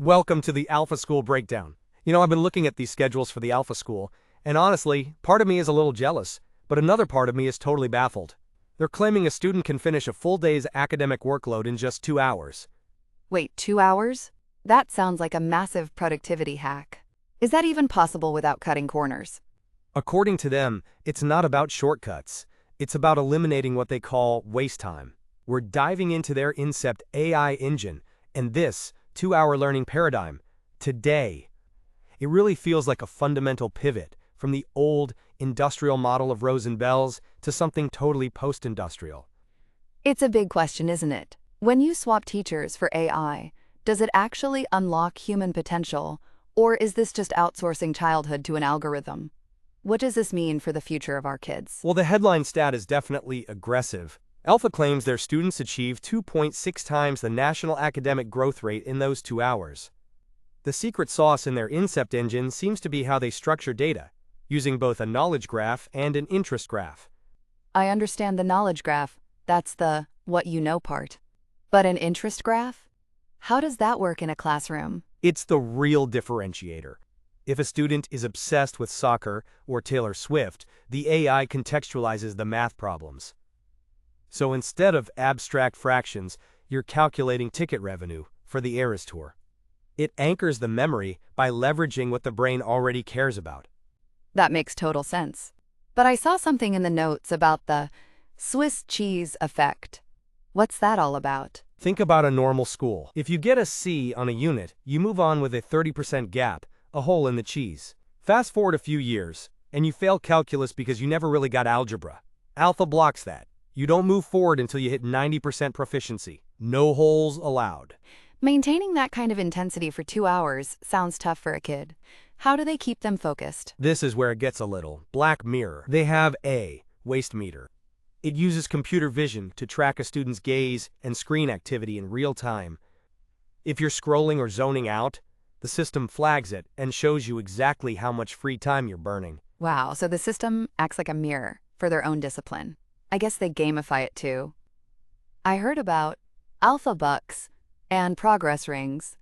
Welcome to the Alpha School Breakdown. I've been looking at these schedules for the Alpha School, and honestly, part of me is a little jealous, but another part of me is totally baffled. They're claiming a student can finish a full day's academic workload in just 2 hours. Wait, 2 hours? That sounds like a massive productivity hack. Is that even possible without cutting corners? According to them, it's not about shortcuts. It's about eliminating what they call waste time. We're diving into their Incept AI engine, and this 2-hour learning paradigm, today. It really feels like a fundamental pivot from the old industrial model of rows and bells to something totally post-industrial. It's a big question, isn't it? When you swap teachers for AI, does it actually unlock human potential, or is this just outsourcing childhood to an algorithm? What does this mean for the future of our kids? Well, the headline stat is definitely aggressive. Alpha claims their students achieve 2.6 times the national academic growth rate in those 2 hours. The secret sauce in their Incept engine seems to be how they structure data, using both a knowledge graph and an interest graph. I understand the knowledge graph. That's the what you know part. But an interest graph? How does that work in a classroom? It's the real differentiator. If a student is obsessed with soccer or Taylor Swift, the AI contextualizes the math problems. So instead of abstract fractions, you're calculating ticket revenue for the Eras Tour. It anchors the memory by leveraging what the brain already cares about. That makes total sense. But I saw something in the notes about the Swiss cheese effect. What's that all about? Think about a normal school. If you get a C on a unit, you move on with a 30% gap, a hole in the cheese. Fast forward a few years, and you fail calculus because you never really got algebra. Alpha blocks that. You don't move forward until you hit 90% proficiency. No holes allowed. Maintaining that kind of intensity for 2 hours sounds tough for a kid. How do they keep them focused? This is where it gets a little Black Mirror. They have a waste meter. It uses computer vision to track a student's gaze and screen activity in real time. If you're scrolling or zoning out, the system flags it and shows you exactly how much free time you're burning. Wow, so the system acts like a mirror for their own discipline. I guess they gamify it too. I heard about alpha bucks and progress rings,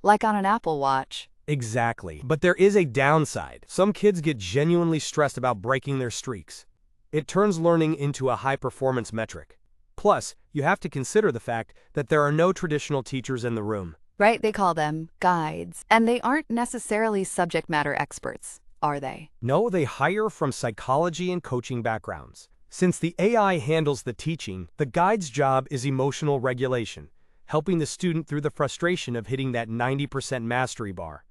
like on an Apple Watch. Exactly. But there is a downside. Some kids get genuinely stressed about breaking their streaks. It turns learning into a high-performance metric. Plus, you have to consider the fact that there are no traditional teachers in the room. Right, they call them guides. And they aren't necessarily subject matter experts, are they? No, they hire from psychology and coaching backgrounds. Since the AI handles the teaching, the guide's job is emotional regulation, helping the student through the frustration of hitting that 90% mastery bar.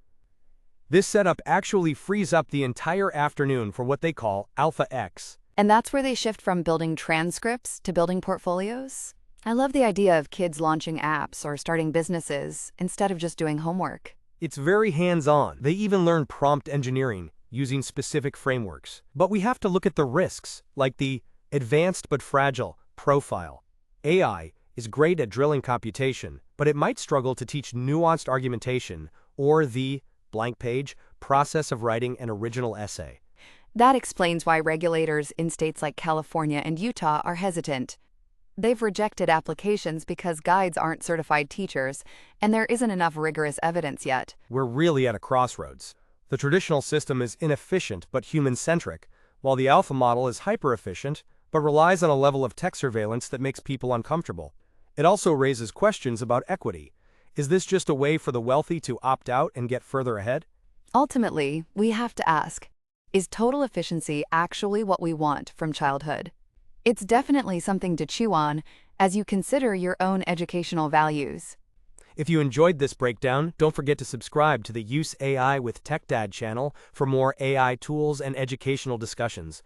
This setup actually frees up the entire afternoon for what they call Alpha X. And that's where they shift from building transcripts to building portfolios? I love the idea of kids launching apps or starting businesses instead of just doing homework. It's very hands-on. They even learn prompt engineering using specific frameworks. But we have to look at the risks, like the advanced but fragile profile. AI is great at drilling computation, but it might struggle to teach nuanced argumentation or the blank page process of writing an original essay. That explains why regulators in states like California and Utah are hesitant. They've rejected applications because guides aren't certified teachers, and there isn't enough rigorous evidence yet. We're really at a crossroads. The traditional system is inefficient but human-centric, while the alpha model is hyper-efficient but relies on a level of tech surveillance that makes people uncomfortable. It also raises questions about equity. Is this just a way for the wealthy to opt out and get further ahead? Ultimately, we have to ask, is total efficiency actually what we want from childhood? It's definitely something to chew on as you consider your own educational values. If you enjoyed this breakdown, don't forget to subscribe to the Use AI with Tech Dad channel for more AI tools and educational discussions.